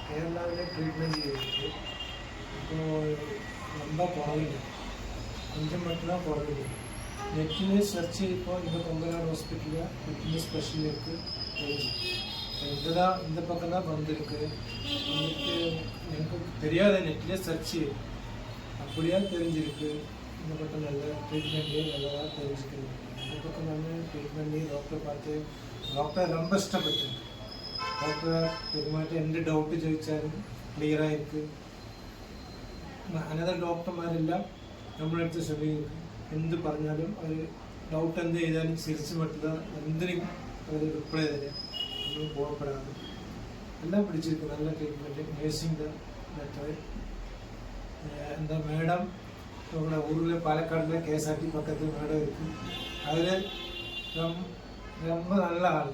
கேரளாவிலே treatment செய்திருக்கு. இப்போது ரொம்ப குறவில்லை, கொஞ்சம் மட்டும்தான் குறவில்லை. நெட்டிலே சர்ச் இப்போ இந்த கொங்கநாடு ஹாஸ்பிட்டலில் நெட்டிலே ஸ்பெஷல் இருக்குது தெரிஞ்சு இதுதான் இந்த பக்கம் தான் வந்திருக்கு. வந்துட்டு எனக்கு தெரியாத நெட்டிலே சர்ச் அப்படியா தெரிஞ்சிருக்கு. இந்த பக்கம் நல்ல ட்ரீட்மெண்ட்லேயே நல்லதாக தெரிஞ்சுக்கணும். இந்த பக்கம் வந்து ட்ரீட்மெண்ட்லேயே டாக்டറെ பார்த்து டாக்டർ ரொம்ப ഇഷ്ടപ്പെട്ടു. ഡോക്ടർ പെരുമാറ്റം എന്ത് ഡൗട്ട് ചോദിച്ചാലും ക്ലിയറായിരിക്കും. അനദർ ഡോക്ടർമാരെല്ലാം നമ്മളടുത്ത് ശ്രമിക്കും. എന്ത് പറഞ്ഞാലും അവർ ഡൗട്ട് എന്ത് ചെയ്താലും ചിരിച്ചു മറ്റുള്ള എന്തിനും അവർ റിപ്ലൈ തരാം. ഒന്നും പോകപ്പെടാതെ എല്ലാം പിടിച്ചിരിക്കും. നല്ല ട്രീറ്റ്മെൻറ്റ്, നേഴ്സിംഗ് മെത്തേഡ്. എന്താ മേഡം നമ്മുടെ ഊരിലെ പാലക്കാടിലെ KSRT പക്കത്ത് മേഡം ഇരിക്കും. അവർ ரொம்ப நல்ல ആൾ.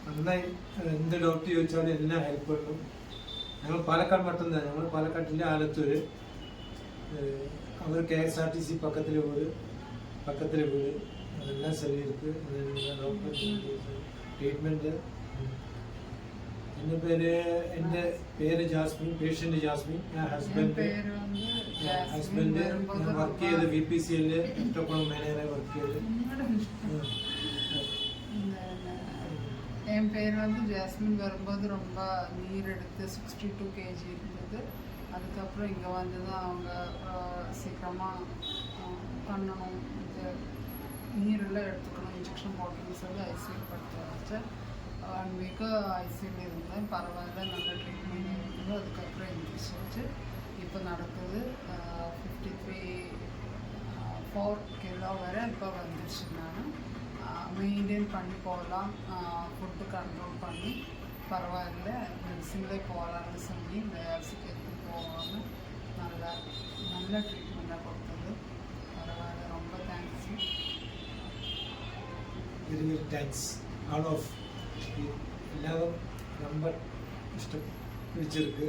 നന്നായി എന്ത് ഡോക്ടർ ചോദിച്ചാലും എല്ലാം ഹെൽപ്പ് കിട്ടും. ഞങ്ങൾ പാലക്കാട് മട്ടും ഞങ്ങൾ പാലക്കാട്ടിലെ ആലത്തൂർ. അവർ KSRTC പക്കത്തിലെ വീട് അതെല്ലാം ശരിയിരിക്കും. Doctor treatment. എൻ്റെ പേര് ജാസ്മിൻ, പേഷ്യൻ്റ് ജാസ്മിൻ. ഞാൻ ഹസ്ബൻഡ് ഞാൻ വർക്ക് ചെയ്ത് VPCL എട്ടോളം മാനേജറായി വർക്ക് ചെയ്ത്. என் பேர் வந்து ஜாஸ்மின். வரும்போது ரொம்ப நீர் எடுத்து 62 kg இருந்தது. அதுக்கப்புறம் இங்கே வந்து தான் அவங்க சீக்கிரமாக பண்ணணும், இது நீரெல்லாம் எடுத்துக்கணும், இன்ஜெக்ஷன் போடணும்னு சொல்லி ஐசியூ படுத்த வச்சேன். 1 week ஐசியூவில் இருந்தேன். பரவாயில்ல, நல்ல ட்ரீட்மெண்ட் இருந்தது. அதுக்கப்புறம் எந்திரிச்சு இப்போ நடக்குது. 53-4 kg வரை இப்போ வந்துருச்சு. நான் மெயின்டைன் பண்ணி போகலாம், ஃபுட்டு கண்ட்ரோல் பண்ணி பரவாயில்ல, மெடிசின்லேயே போகலான்னு சொல்லி டயாலிசிஸ்க்கு எடுத்து போகாமல் நல்ல ட்ரீட்மெண்ட்டாக கொடுத்தது. பரவாயில்ல, ரொம்ப thanks. Very very thanks all of എല്ലാവരും ரொம்ப ഇഷ്ടം പിടിച്ചിருக்கு.